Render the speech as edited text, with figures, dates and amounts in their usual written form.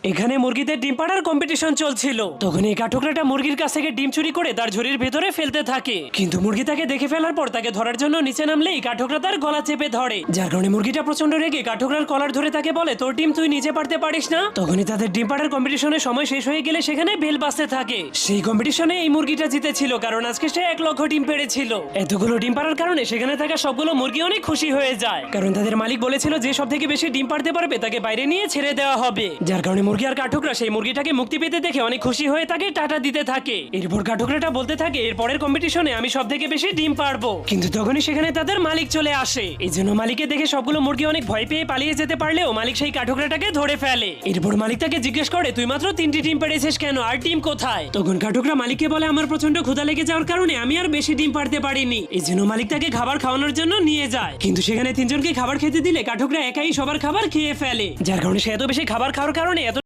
এখানে মুরগিদের ডিম পাড়ার কম্পিটিশন চলছিল। তখন এই কাঠঠোকরাটা মুরগির কাছ থেকে ডিম চুরি করে তার ঝুড়ির ভেতরে ফেলতে থাকে, কিন্তু মুরগি তাকে দেখে ফেলার পর তাকে ধরার জন্য নিচে নামলে এই কাঠঠোকরা তার গলা চেপে ধরে, যার কারণে মুরগিটা প্রচন্ড রেগে কাঠঠোকরার কলার ধরে তাকে বলে, তোর ডিম তুই নিজে পারতে পারিস না। তখনই তাদের ডিম পাড়ার কম্পিটিশনের সময় শেষ হয়ে গেলে সেখানে বেল বাজতে থাকে। সেই কম্পিটিশনে এই মুরগিটা জিতেছিল, কারণ আজকে সে 1 লক্ষ ডিম পেড়েছিল। এতগুলো ডিম পাড়ার কারণে সেখানে থাকা সবগুলো মুরগি অনেক খুশি হয়ে যায়, কারণ তাদের মালিক বলেছিল যে সব থেকে বেশি ডিম পাড়তে পারবে তাকে বাইরে নিয়ে ছেড়ে দেওয়া হবে। যার কারণে মুরগি আর কাঠঠোকরা সেই মুরগিটাকে মুক্তি পেতে দেখে অনেক খুশি হয়ে তাকে টাটা দিতে থাকে। এরপর কাঠঠোকরাটা বলতে থাকে, এর পরের কম্পিটিশনে আমি সব থেকে বেশি ডিম পারবো। কিন্তু তখনই সেখানে তাদের মালিক চলে আসে। এই জন্য মালিককে দেখে সবগুলো মুরগি অনেক ভয় পেয়ে পালিয়ে যেতে পারলেও মালিক সেই কাঠঠোকরাটাকে ধরে ফেলে। এরপর মালিক তাকে জিজ্ঞেস করে, তুই মাত্র 3টি ডিম পেড়েছিস কেন, আর ডিম কোথায়? তখন কাঠঠোকরা মালিককে বলে, আমার প্রচন্ড ক্ষুধা লেগে যাওয়ার কারণে আমি আর বেশি ডিম পারতে পারিনি। এই জন্য মালিক তাকে খাবার খাওয়ানোর জন্য নিয়ে যায়, কিন্তু সেখানে 3জনকে খাবার খেতে দিলে কাঠঠোকরা একাই সবার খাবার খেয়ে ফেলে, যার কারণে সে এত বেশি খাবার খাওয়ার কারণে এত